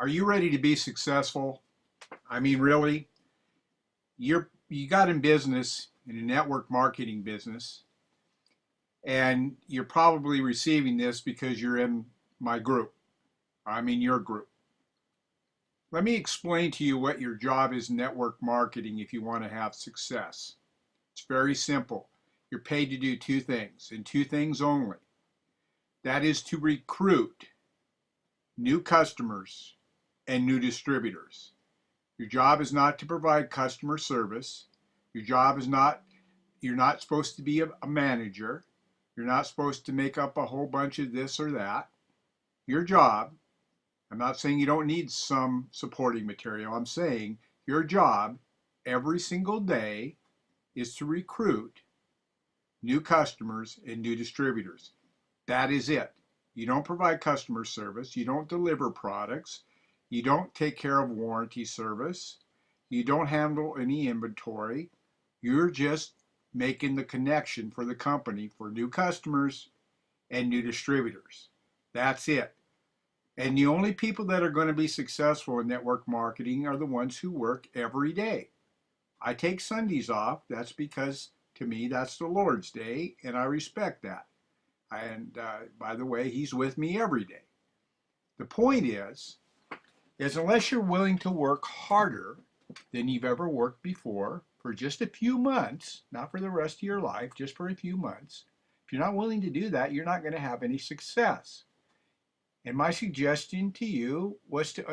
Are you ready to be successful? I mean, really? You got in business, in a network marketing business, and you're probably receiving this because you're in my group. I mean, your group. Let me explain to you what your job is in network marketing if you want to have success. It's very simple. You're paid to do two things, and two things only. That is to recruit new customers and new distributors. Your job is not to provide customer service. Your job is not, you're not supposed to be a manager. You're not supposed to make up a whole bunch of this or that. Your job, I'm not saying you don't need some supporting material. I'm saying your job every single day is to recruit new customers and new distributors. That is it. You don't provide customer service. You don't deliver products. You don't take care of warranty service. You don't handle any inventory. You're just making the connection for the company for new customers and new distributors. That's it. And the only people that are going to be successful in network marketing are the ones who work every day. I take Sundays off. That's because to me that's the Lord's day, and I respect that. And by the way, He's with me every day. The point is unless you're willing to work harder than you've ever worked before for just a few months, not for the rest of your life, just for a few months, if you're not willing to do that, you're not going to have any success. And my suggestion to you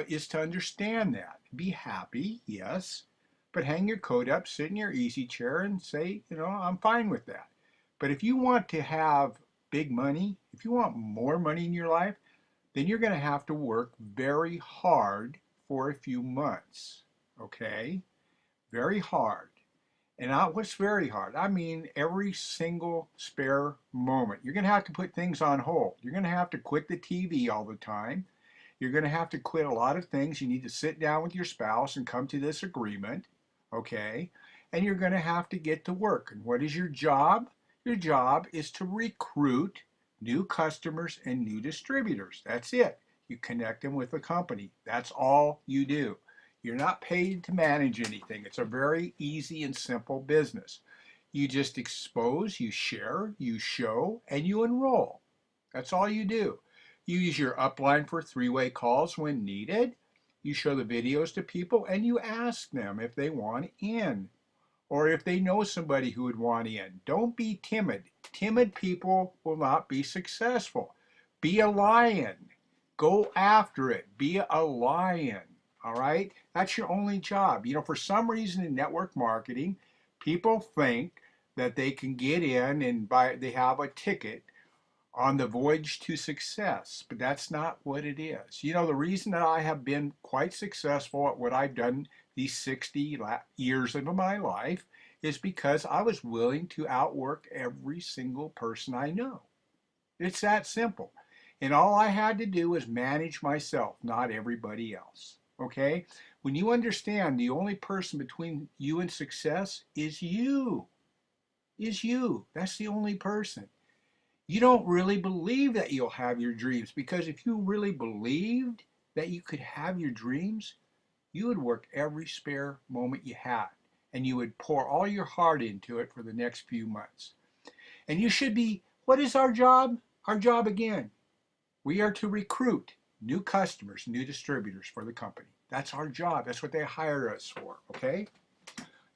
is to understand that. Be happy, yes, but hang your coat up, sit in your easy chair, and say, I'm fine with that. But if you want to have big money, if you want more money in your life, then you're going to have to work very hard for a few months. Okay? Very hard. And what's very hard? I mean, every single spare moment. You're going to have to put things on hold. You're going to have to quit the TV all the time. You're going to have to quit a lot of things. You need to sit down with your spouse and come to this agreement. Okay? And you're going to have to get to work. And what is your job? Your job is to recruit new customers and new distributors. That's it. You connect them with the company. That's all you do. You're not paid to manage anything. It's a very easy and simple business. You just expose, you share, you show, and you enroll. That's all you do. You use your upline for three-way calls when needed. You show the videos to people and you ask them if they want in or if they know somebody who would want in. Don't be timid. Timid people will not be successful. Be a lion. Go after it. Be a lion. All right? That's your only job. For some reason in network marketing, people think that they can get in and they have a ticket on the voyage to success, but that's not what it is. The reason that I have been quite successful at what I've done these 60 years of my life is because I was willing to outwork every single person I know. It's that simple. And all I had to do was manage myself, not everybody else. Okay? When you understand the only person between you and success is you. Is you. That's the only person. You don't really believe that you'll have your dreams, because if you really believed that you could have your dreams, you would work every spare moment you had and you would pour all your heart into it for the next few months. And you should be, what is our job? Our job again, we are to recruit new customers, new distributors for the company. That's our job. That's what they hire us for, okay?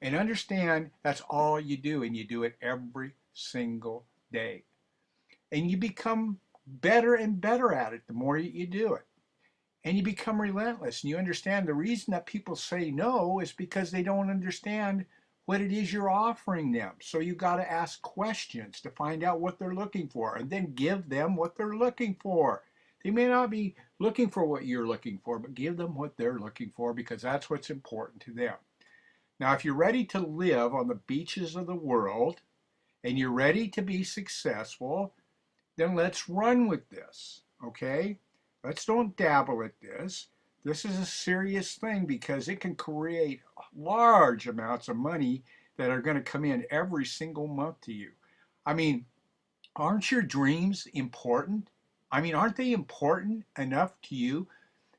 And understand that's all you do, and you do it every single day. And you become better and better at it the more you do it. And you become relentless, and you understand the reason that people say no is because they don't understand what it is you're offering them. So you got to ask questions to find out what they're looking for and then give them what they're looking for. They may not be looking for what you're looking for, but give them what they're looking for, because that's what's important to them. Now, if you're ready to live on the beaches of the world and you're ready to be successful, then let's run with this, okay? Let's don't dabble at this. This is a serious thing because it can create large amounts of money that are going to come in every single month to you. I mean, aren't your dreams important? I mean, aren't they important enough to you?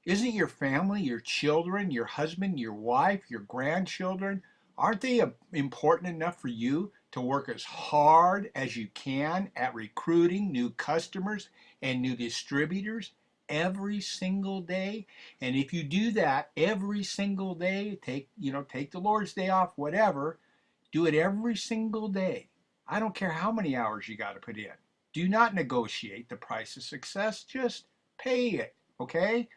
Isn't your family, your children, your husband, your wife, your grandchildren, aren't they important enough for you to work as hard as you can at recruiting new customers and new distributors every single day? And if you do that every single day, take the Lord's Day off, whatever, do it every single day. I don't care how many hours you got to put in. Do not negotiate the price of success, just pay it, okay?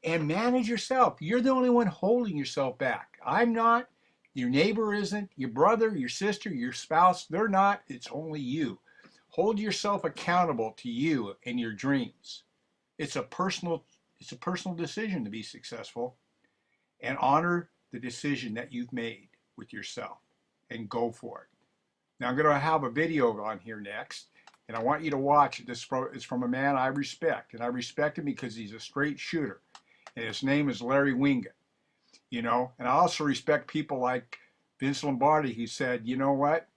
And manage yourself. You're the only one holding yourself back. I'm not. Your neighbor isn't. Your brother, your sister, your spouse, they're not. It's only you. Hold yourself accountable to you and your dreams. It's a personal decision to be successful, and honor the decision that you've made with yourself and go for it. Now I'm going to have a video on here next, and I want you to watch it. This is from a man I respect, and I respect him because he's a straight shooter. And his name is Larry Winget, and I also respect people like Vince Lombardi, who said, you know what?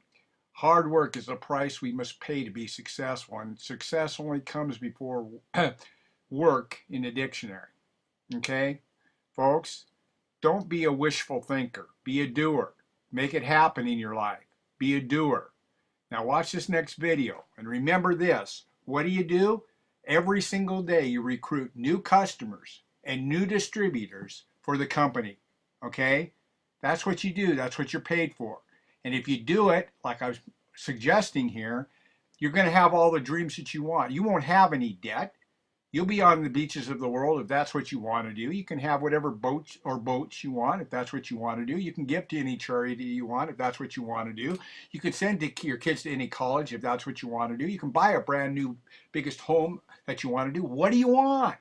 Hard work is the price we must pay to be successful, and success only comes before work in the dictionary. Okay? Folks, don't be a wishful thinker. Be a doer. Make it happen in your life. Be a doer. Now watch this next video, and remember this. What do? Every single day you recruit new customers and new distributors for the company, okay? That's what you do. That's what you're paid for. And if you do it, like I was suggesting here, you're going to have all the dreams that you want. You won't have any debt. You'll be on the beaches of the world if that's what you want to do. You can have whatever boats you want if that's what you want to do. You can give to any charity you want if that's what you want to do. You can send your kids to any college if that's what you want to do. You can buy a brand new biggest home that you want to do. What do you want?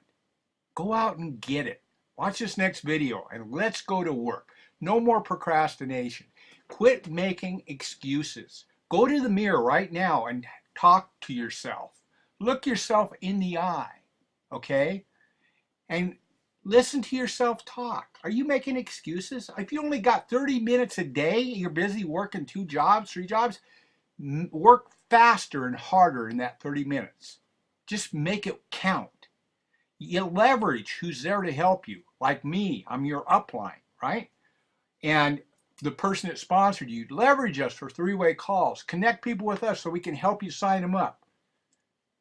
Go out and get it. Watch this next video and let's go to work. No more procrastination. Quit making excuses. Go to the mirror right now and talk to yourself. Look yourself in the eye, okay? And listen to yourself talk. Are you making excuses? If you only got 30 minutes a day, you're busy working 2 jobs, 3 jobs, work faster and harder in that 30 minutes. Just make it count. You leverage who's there to help you. Like me, I'm your upline, right? And the person that sponsored you, leverage us for 3-way calls. Connect people with us so we can help you sign them up.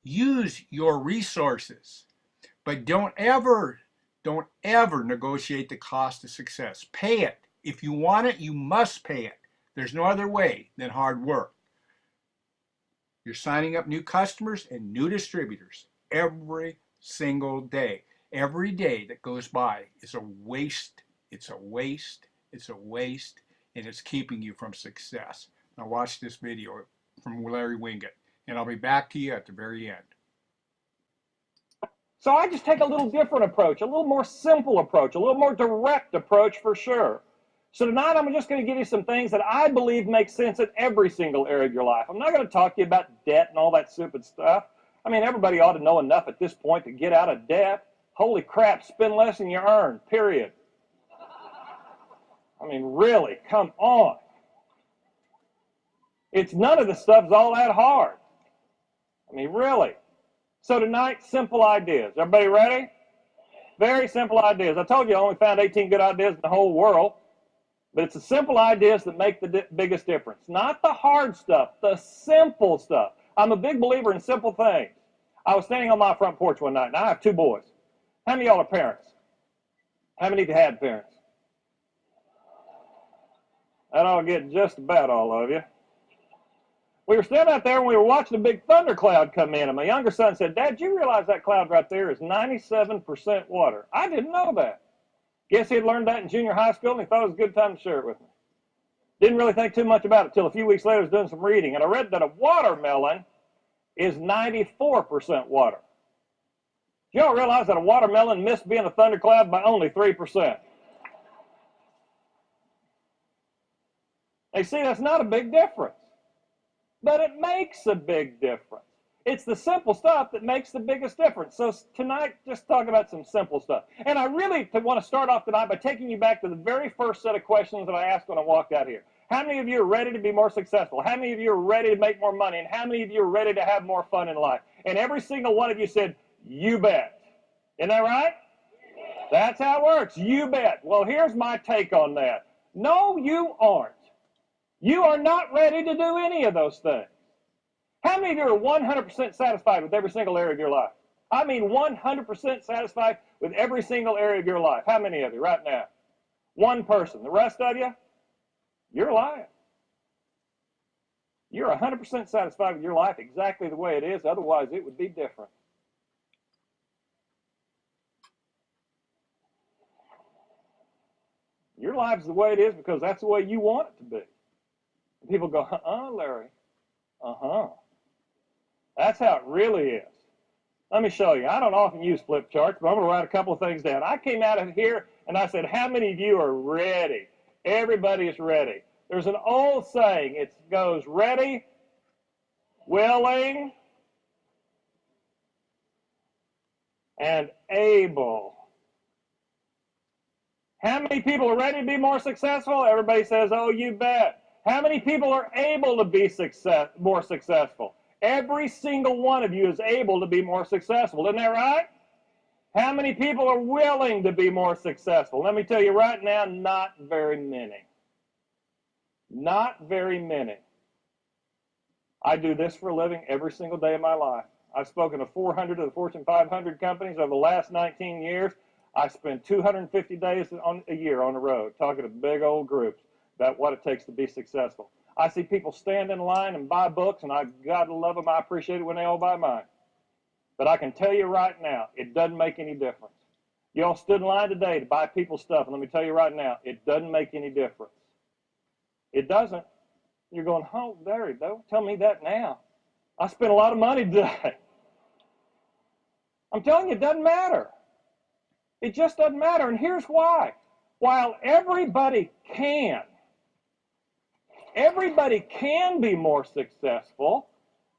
Use your resources, but don't ever negotiate the cost of success. Pay it. If you want it, you must pay it. There's no other way than hard work. You're signing up new customers and new distributors every single day. Every day that goes by is a waste. It's a waste. It's a waste, and it's keeping you from success. Now watch this video from Larry Winget, and I'll be back to you at the very end. So I just take a little different approach, a little more simple approach, a little more direct approach for sure. So tonight I'm just going to give you some things that I believe make sense in every single area of your life. I'm not going to talk to you about debt and all that stupid stuff. I mean, everybody ought to know enough at this point to get out of debt. Holy crap, spend less than you earn, period. I mean, really, come on. It's none of the stuff's all that hard. I mean, really. So tonight, simple ideas. Everybody ready? Very simple ideas. I told you I only found 18 good ideas in the whole world. But it's the simple ideas that make the biggest difference. Not the hard stuff, the simple stuff. I'm a big believer in simple things. I was standing on my front porch one night, and I have 2 boys. How many of y'all are parents? How many of you had parents? That ought to get just about all of you. We were standing out there and we were watching a big thunder cloud come in, and my younger son said, "Dad, do you realize that cloud right there is 97% water?" I didn't know that. Guess he had learned that in junior high school, and he thought it was a good time to share it with me. Didn't really think too much about it until a few weeks later I was doing some reading, and I read that a watermelon is 94% water. Do y'all realize that a watermelon missed being a thundercloud by only 3%? They see that's not a big difference, but it makes a big difference. It's the simple stuff that makes the biggest difference. So tonight, just talk about some simple stuff. And I really want to start off tonight by taking you back to the very first set of questions that I asked when I walked out here. How many of you are ready to be more successful? How many of you are ready to make more money? And how many of you are ready to have more fun in life? And every single one of you said, "You bet." Isn't that right? That's how it works. You bet. Well, here's my take on that. No, you aren't. You are not ready to do any of those things. How many of you are 100% satisfied with every single area of your life? I mean 100% satisfied with every single area of your life. How many of you right now? One person. The rest of you, you're lying. You're 100% satisfied with your life exactly the way it is. Otherwise, it would be different. Your life's the way it is because that's the way you want it to be. And people go, Larry. That's how it really is. Let me show you. I don't often use flip charts, but I'm going to write a couple of things down. I came out of here and I said, how many of you are ready? Everybody is ready. There's an old saying. It goes, ready, willing, and able. How many people are ready to be more successful? Everybody says, oh, you bet. How many people are able to be more successful? Every single one of you is able to be more successful. Isn't that right? How many people are willing to be more successful? Let me tell you right now, not very many. Not very many. I do this for a living every single day of my life. I've spoken to 400 of the Fortune 500 companies over the last 19 years. I spend 250 days a year on the road talking to big old groups about what it takes to be successful. I see people stand in line and buy books, and I gotta love them. I appreciate it when they all buy mine. But I can tell you right now, it doesn't make any difference. You all stood in line today to buy people's stuff, and let me tell you right now, it doesn't make any difference. It doesn't. You're going, oh, Larry, don't tell me that now. I spent a lot of money today. I'm telling you, it doesn't matter. It just doesn't matter, and here's why. While everybody can be more successful,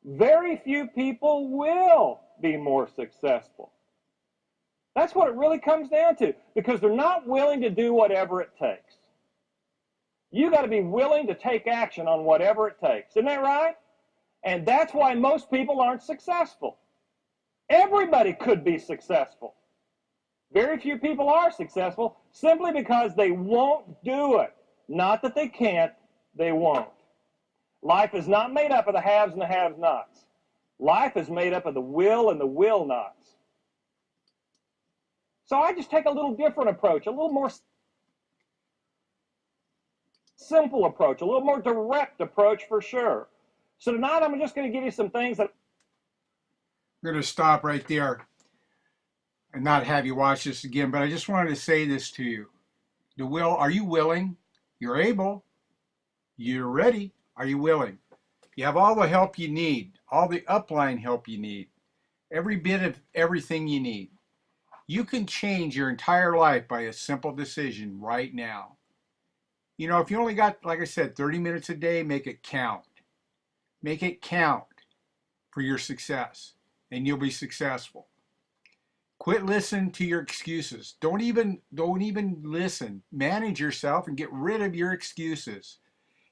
very few people will be more successful. That's what it really comes down to, because they're not willing to do whatever it takes. You got to be willing to take action on whatever it takes. Isn't that right? And that's why most people aren't successful. Everybody could be successful. Very few people are successful simply because they won't do it. Not that they can't, they won't. Life is not made up of the haves and the have-nots. Life is made up of the will and the will-nots. So I just take a little different approach, a little more simple approach, a little more direct approach for sure. So tonight I'm just going to give you some things that... I'm going to stop right there and not have you watch this again, but I just wanted to say this to you. Are you willing? You're able. You're ready. Are you willing? You have all the help you need, all the upline help you need, every bit of everything you need. You can change your entire life by a simple decision right now. You know, if you only got, like I said, 30 minutes a day, make it count. Make it count for your success, and you'll be successful. Quit listening to your excuses. Don't even listen. Manage yourself and get rid of your excuses.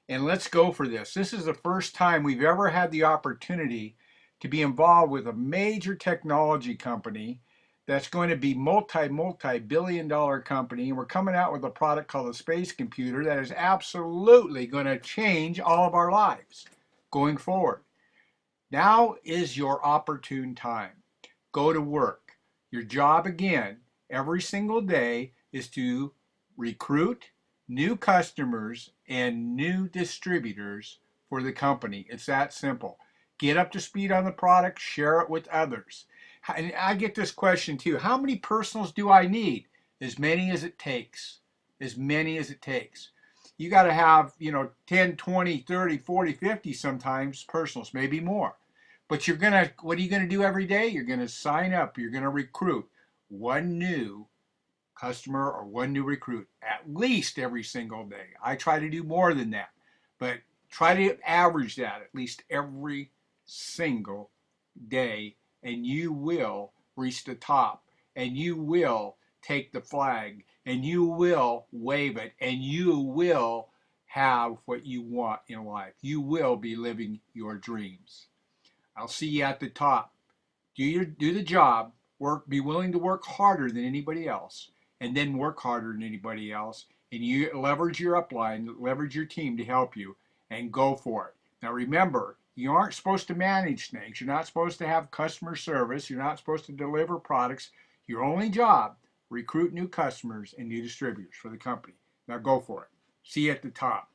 And let's go for this. This is the first time we've ever had the opportunity to be involved with a major technology company that's going to be multi-billion-dollar company. And we're coming out with a product called a space computer that is absolutely going to change all of our lives going forward. Now is your opportune time. Go to work. Your job, again, every single day is to recruit new customers and new distributors for the company. It's that simple. Get up to speed on the product, share it with others. And I get this question too. How many personals do I need? As many as it takes. As many as it takes. You got to have, 10, 20, 30, 40, 50 sometimes personals, maybe more. But what are you going to do every day? You're going to sign up. You're going to recruit one new customer or one new recruit at least every single day. I try to do more than that, but try to average that at least every single day, and you will reach the top, and you will take the flag, and you will wave it, and you will have what you want in life. You will be living your dreams. I'll see you at the top. Do the job, be willing to work harder than anybody else, and then work harder than anybody else. And you leverage your upline, leverage your team to help you, and go for it. Now remember, you aren't supposed to manage things. You're not supposed to have customer service. You're not supposed to deliver products. Your only job, recruit new customers and new distributors for the company. Now go for it. See you at the top.